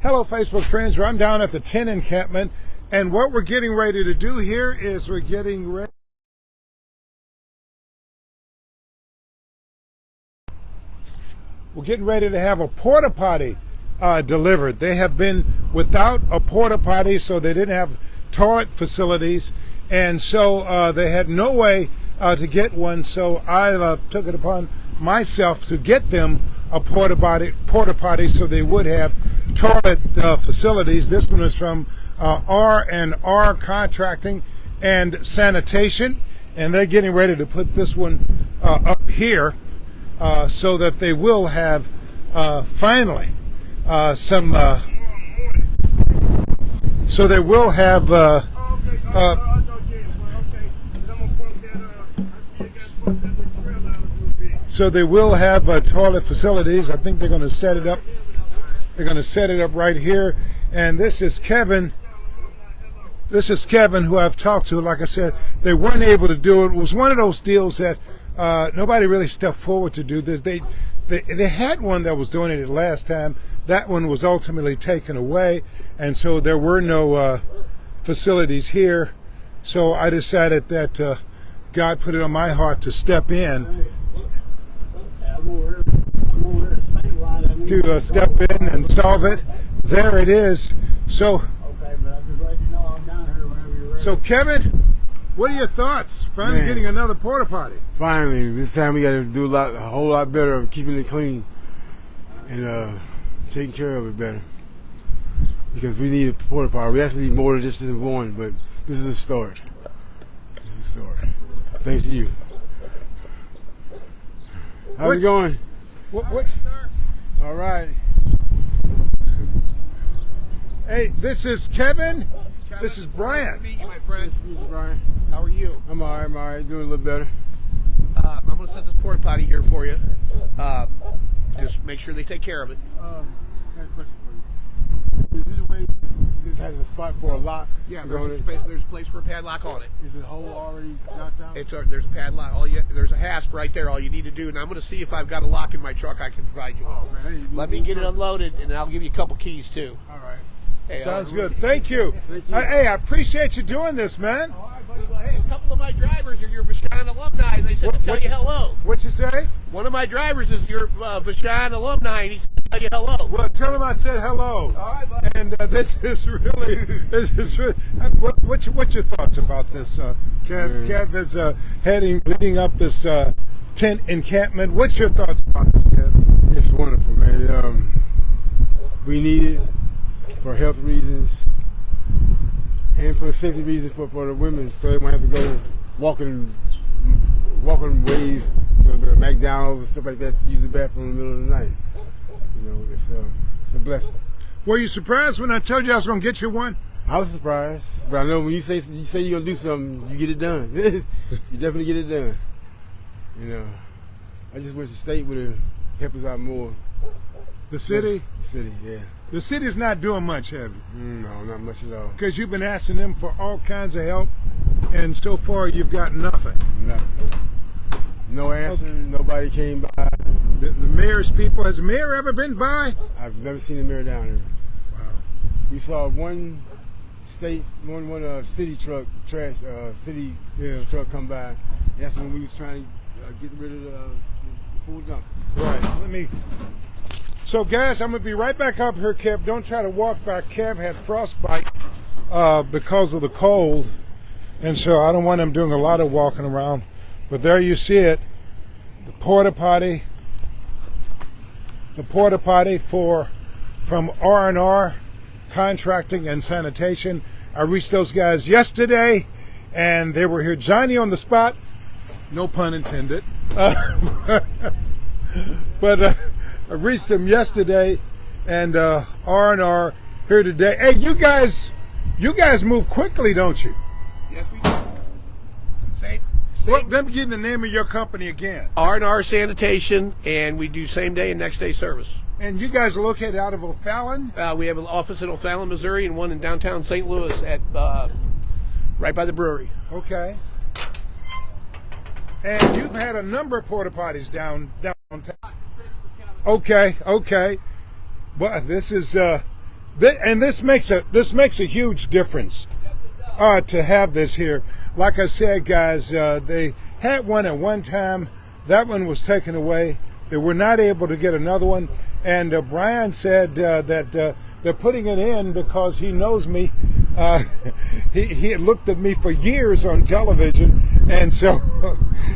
Hello, Facebook friends. I'm down at the 10 encampment, and what we're getting ready to do here is we're getting ready to have a porta potty delivered. They have been without a porta potty, so they didn't have toilet facilities, and so they had no way to get one. So I took it upon myself to get them a porta potty so they would have toilet facilities. This one is from R&R Contracting and Sanitation, and they're getting ready to put this one up here so that they will have finally some so they will have toilet facilities. I think they're going to set it up. They're going to set it up right here. And this is Kevin. This is Kevin, who I've talked to. Like I said, they weren't able to do it. It was one of those deals that nobody really stepped forward to do this. They had one that was doing it last time. That one was ultimately taken away, and so there were no facilities here. So I decided that God put it on my heart to step in, to step in and solve it. There it is. So Kevin, what are your thoughts? Finally getting another porta potty. Finally, this time we got to do a whole lot better of keeping it clean and taking care of it better. Because we need a porta potty. We actually need more than just one, but this is a start. This is a start. Thanks to you. How's it going? What? All right. Hey, this is Kevin. This is Brian. Nice to meet you, my friend. Nice to meet you, Brian. How are you? I'm all right. I'm all right. Doing a little better. I'm going to set this porta potty here for you. Just make sure they take care of it. I got a question for you. Is this a way this has a spot for a lock? Yeah, there's a place for a padlock on it. Is the hole already knocked out? There's a padlock. There's a hasp right there. All you need to do, and I'm going to see if I've got a lock in my truck I can provide you. Oh, man. Let me get it unloaded, and I'll give you a couple keys too. All right. Hey, Sounds good. Thank you. Thank you. Hey, I appreciate you doing this, man. All right, buddy. Well, hey, a couple of my drivers are your Vashon alumni, and they said to tell you hello. What you say? One of my drivers is your Vashon alumni, and he said to tell you hello. Well, tell him I said hello. All right, buddy. And this is really. What's your thoughts about this? Kev is leading up this tent encampment. What's your thoughts about this, Kev? It's wonderful, man. We need it for health reasons and for safety reasons for the women, so they won't have to go walking ways to the McDonald's and stuff like that to use the bathroom in the middle of the night. You know, it's a blessing. Were you surprised when I told you I was going to get you one? I was surprised, but I know when you say you're gonna do something, you get it done. You definitely get it done. You know, I just wish the state would have helped us out more. The city? The city, yeah. The city's not doing much, have you? No, not much at all. Because you've been asking them for all kinds of help, and so far you've got nothing. Nothing. No answer. Okay. Nobody came by. The mayor's people. Has the mayor ever been by? I've never seen the mayor down here. Wow. We saw one city truck, truck come by. And that's when we was trying to get rid of the full dumpster. Right. So guys, I'm gonna be right back up here, Kev. Don't try to walk back. Kev had frostbite because of the cold, and so I don't want him doing a lot of walking around. But there you see it, the porta potty from R&R Contracting and Sanitation. I reached those guys yesterday, and they were here. Johnny on the spot, no pun intended. But I reached them yesterday, and R&R here today. Hey, you guys move quickly, don't you? Yes, we do. Same. Well, let me give the name of your company again. R&R Sanitation, and we do same day and next day service. And you guys are located out of O'Fallon? We have an office in O'Fallon, Missouri, and one in downtown St. Louis at right by the brewery. Okay. And you've had a number of porta potties downtown. Okay. Well, this is And this makes a huge difference to have this here. Like I said, guys, they had one at one time. That one was taken away. They were not able to get another one. And Brian said that they're putting it in because he knows me. He had looked at me for years on television, and so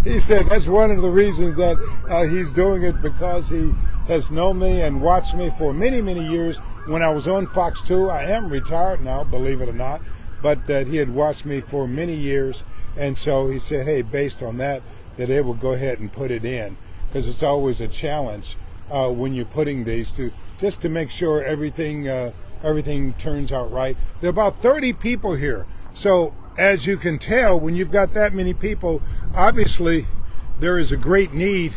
he said that's one of the reasons that he's doing it, because he has known me and watched me for many, many years when I was on Fox 2. I am retired now, believe it or not, but that he had watched me for many years, and so he said, hey, based on that they will go ahead and put it in, because it's always a challenge when you're putting these just to make sure everything turns out right. There are about 30 people here. So as you can tell, when you've got that many people, obviously there is a great need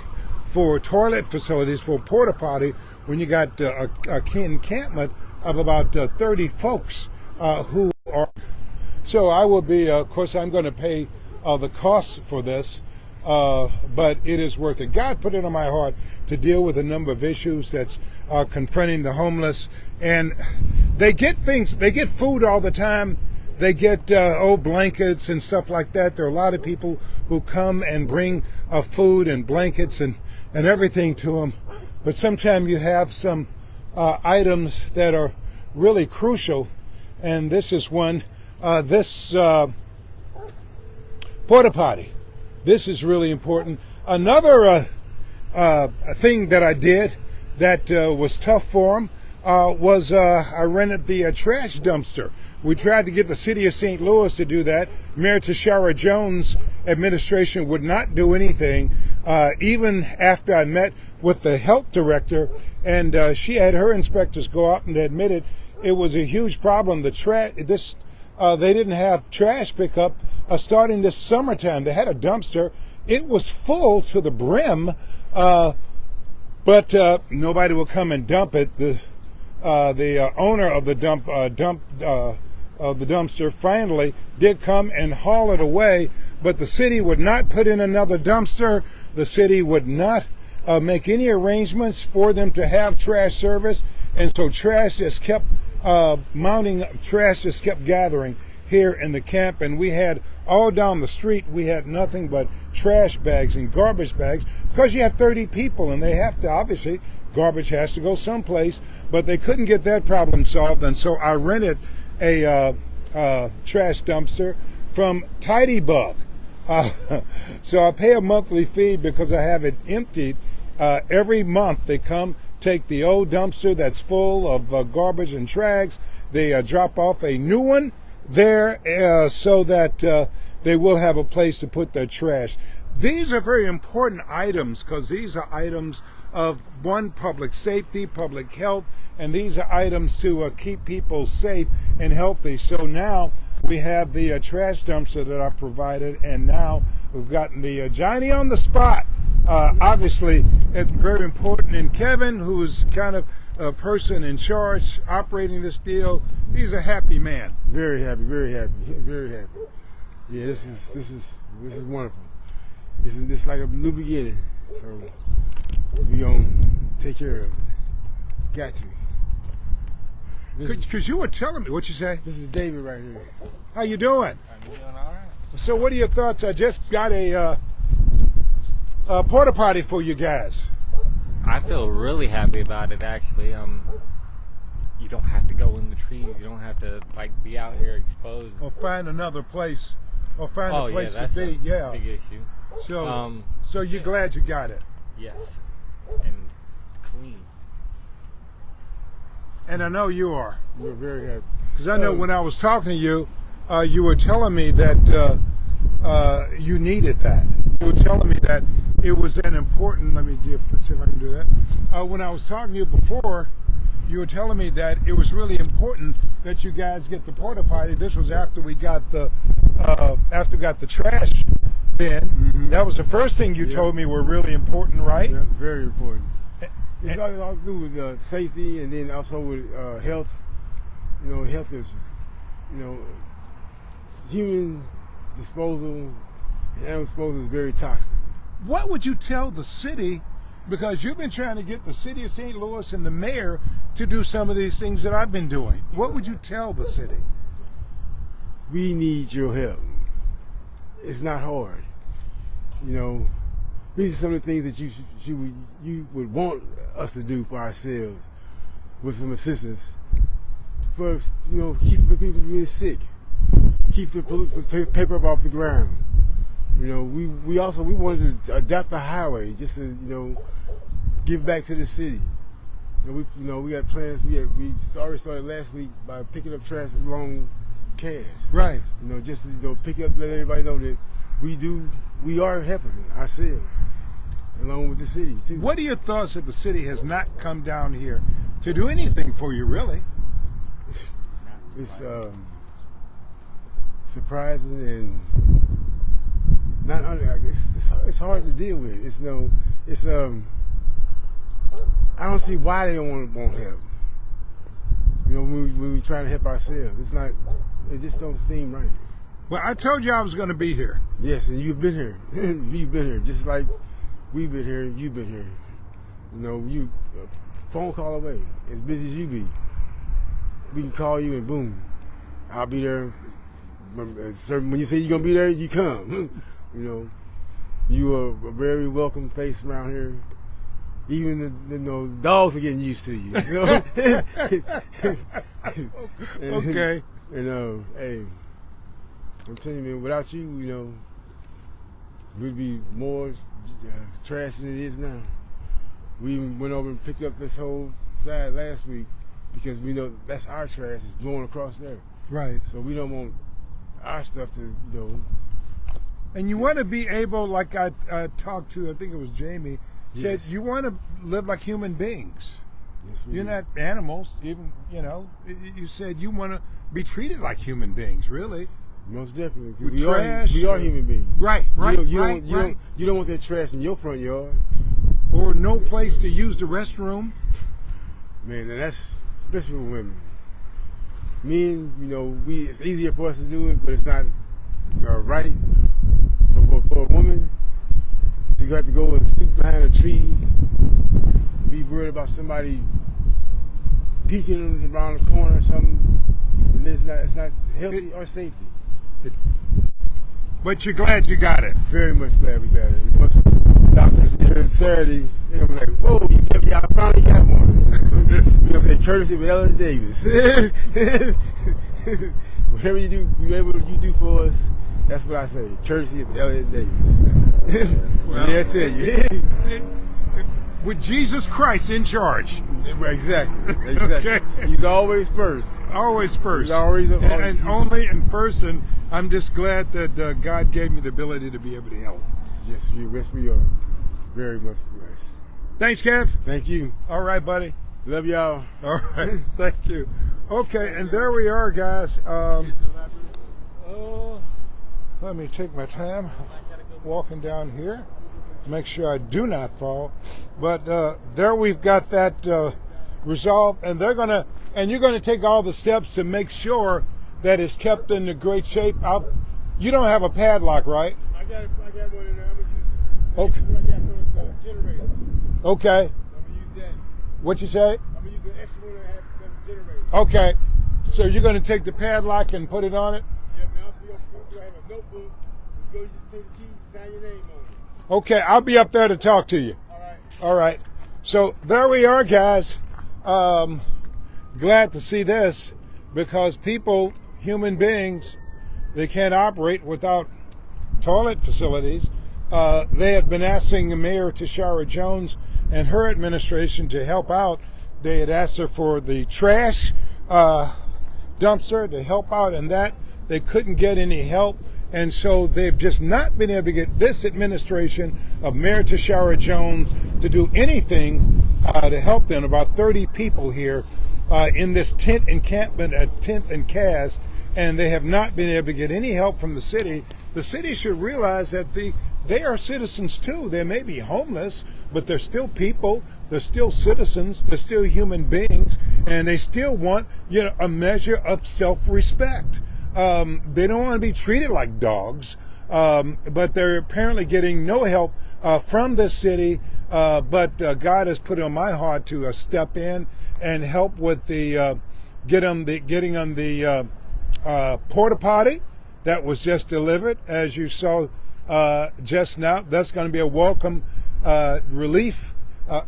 for toilet facilities, for porta potty, when you got a encampment of about 30 folks who are. So I will be, of course, I'm going to pay the costs for this. But it is worth it. God put it on my heart to deal with a number of issues that's confronting the homeless. And they get food all the time. They get old blankets and stuff like that. There are a lot of people who come and bring food and blankets and everything to them. But sometimes you have some items that are really crucial. And this is one, this porta potty. This is really important. Another thing that I did that was tough for them was I rented the trash dumpster. We tried to get the city of St. Louis to do that. Mayor Tishaura Jones' administration would not do anything, even after I met with the health director, and she had her inspectors go out and admitted it was a huge problem. The they didn't have trash pickup starting this summertime. They had a dumpster. It was full to the brim, but nobody will come and dump it. The owner of the dumpster finally did come and haul it away, but the city would not put in another dumpster. The city would not make any arrangements for them to have trash service, and so trash just kept trash just kept gathering here in the camp, and we had all down the street, we had nothing but trash bags and garbage bags, because you have 30 people and they have to, obviously, garbage has to go someplace, but they couldn't get that problem solved, and so I rented a trash dumpster from Tidybug. So I pay a monthly fee because I have it emptied. Every month they come, take the old dumpster that's full of garbage and trash. They drop off a new one there so that they will have a place to put their trash. These are very important items because these are items of, one, public safety, public health, and these are items to keep people safe and healthy. So now we have the trash dumpster that I provided, and now we've gotten the Johnny on the spot. Obviously, it's very important. And Kevin, who's kind of a person in charge operating this deal, he's a happy man. Very happy, very happy, very happy. Yeah, this is wonderful. This is like a new beginning. So we gonna take care of it. Got to. Because you were telling me, what you say? This is David right here. How you doing? I'm doing all right. So what are your thoughts? I just got a porta potty for you guys. I feel really happy about it, actually. You don't have to go in the trees. You don't have to be out here exposed. Or find another place, or find a place that's to be. a big issue. So you're glad you got it. Yes, and clean. And I know you are. We're very happy. Because I know when I was talking to you, you were telling me that you needed that. You were telling me that it was an important, see if I can do that. When I was talking to you before, you were telling me that it was really important that you guys get the porta potty. This was after we got the trash bin. Mm-hmm. That was the first thing you told me were really important, right? Yeah, very important. It's all to do with safety, and then also with health. Health issues. Human disposal and animal disposal is very toxic. What would you tell the city, because you've been trying to get the city of St. Louis and the mayor to do some of these things that I've been doing. What would you tell the city? We need your help. It's not hard. You know, these are some of the things that you would want us to do for ourselves with some assistance. For, you know, keep the people really sick. Keep the paper up off the ground. You know, we wanted to adopt the highway just to, you know, give back to the city. You know, we got plans. We already started last week by picking up trash along Cass. Right. You know, just to, you know, pick up, let everybody know that we are helping ourselves along with the city too. What are your thoughts that the city has not come down here to do anything for you, really? It's surprising and not. It's hard to deal with. I don't see why they don't want help. You know, when we try to help ourselves, it's not. It just don't seem right. Well, I told you I was going to be here. Yes, and you've been here. You've been here, just like we've been here. You've been here. You know, you a phone call away. As busy as you be, we can call you and boom, I'll be there. When you say you're gonna be there, you come. You know, you are a very welcome face around here. Even the dogs are getting used to you. You know? Okay. And hey, I'm telling you, man, without you, you know, we'd be more trash than it is now. We even went over and picked up this whole side last week because we know that's our trash. It's going across there. Right. So we don't want our stuff to, you know. And you want to be able, like I talked to, I think it was Jamie, said Yes. you want to live like human beings. Yes, we You're do. not animals, even, you know. You said you want to be treated like human beings, really. Most definitely. 'Cause With we trash, are human beings. Right, right, You right, you don't want that trash in your front yard. Or no place to use the restroom. Man, and that's especially for women. Men, you know, it's easier for us to do it, but it's not right for a woman to have to go and stoop behind a tree, be worried about somebody peeking around the corner or something, and it's not healthy or safety. But you're glad you got it. Very much glad we got it. Once doctors here Saturday, they're gonna be like, "Whoa, y'all finally got one." You know what I'm saying? Courtesy of Ellen Davis. Whatever you do for us, that's what I say. Courtesy of Ellen Davis. Well, Yeah, I tell you. With Jesus Christ in charge. Exactly. Okay. He's always first. Always first. He's always and only and first, and I'm just glad that God gave me the ability to be able to help. Yes, we are. Very much blessed. Thanks, Kev. Thank you. All right, buddy. Love y'all. All right. Thank you. Okay, and there we are, guys. Let me take my time walking down here. Make sure I do not fall. But there we've got that resolved, and you're gonna take all the steps to make sure that it's kept in the great shape. You don't have a padlock, right? I got one in there. I'm gonna use it. Okay. I got for the generator. Okay. I'm gonna use that. What you say? I'm gonna use the extra one I have for the generator. Okay. So you're gonna take the padlock and put it on it? Yeah, but also you'll have a notebook. You go, you take the key, sign your name on it. Okay, I'll be up there to talk to you. All right. All right. So there we are, guys. Glad to see this because people, human beings, they can't operate without toilet facilities. They had been asking Mayor Tishaura Jones and her administration to help out. They had asked her for the trash dumpster to help out in that. They couldn't get any help. And so they've just not been able to get this administration of Mayor Tishaura Jones to do anything to help them. About 30 people here in this tent encampment at 10th and Cass, and they have not been able to get any help from the city. The city should realize that they are citizens too. They may be homeless, but they're still people. They're still citizens. They're still human beings, and they still want, you know, a measure of self-respect. They don't want to be treated like dogs, but they're apparently getting no help from the city but God has put it on my heart to step in and help with the getting them the porta potty that was just delivered, as you saw just now. That's going to be a welcome relief,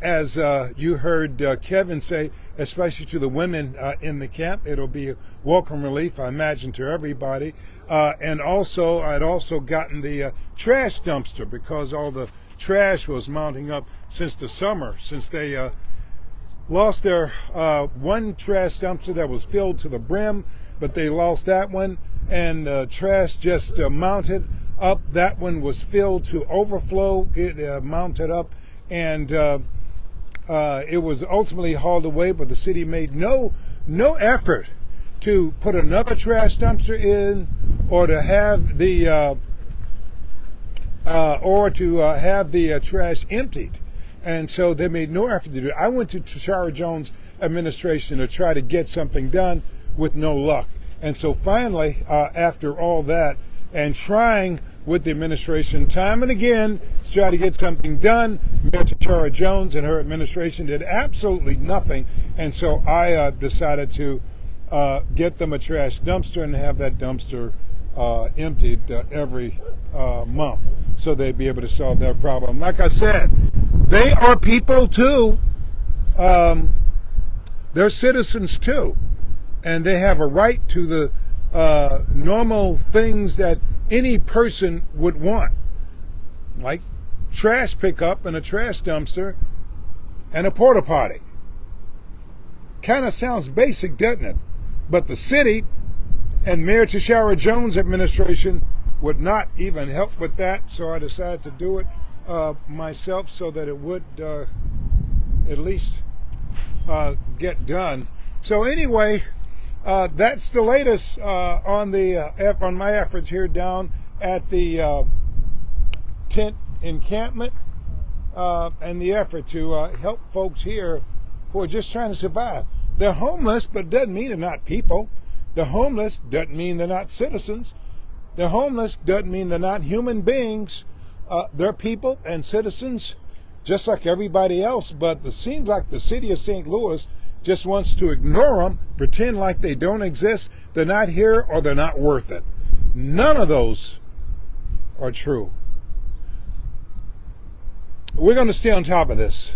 as you heard Kevin say, especially to the women in the camp. It'll be a welcome relief, I imagine, to everybody. And also, I'd also gotten the trash dumpster, because all the trash was mounting up since the summer, since they lost their one trash dumpster that was filled to the brim, but they lost that one, and trash just mounted up. That one was filled to overflow. It mounted up, and it was ultimately hauled away, but the city made no effort to put another trash dumpster in, or to have the trash emptied. And so they made no effort to do it. I went to Tishaura Jones' administration to try to get something done, with no luck. And so finally, after all that, and trying with the administration time and again to try to get something done, Mayor Tishaura Jones and her administration did absolutely nothing. And so I decided to get them a trash dumpster and have that dumpster emptied every month, so they'd be able to solve their problem. Like I said, they are people too. They're citizens too, and they have a right to the normal things that any person would want, like trash pickup and a trash dumpster and a porta potty. Kind of sounds basic, doesn't it? But the city and Mayor Tishaura Jones' administration would not even help with that, so I decided to do it myself, so that it would at least get done. So anyway, that's the latest on my efforts here down at the tent encampment, and the effort to help folks here who are just trying to survive. They're homeless, but it doesn't mean they're not people. They're homeless doesn't mean they're not citizens. They're homeless doesn't mean they're not human beings. They're people and citizens just like everybody else, but it seems like the city of St. Louis just wants to ignore them, pretend like they don't exist, they're not here, or they're not worth it. None of those are true. We're going to stay on top of this.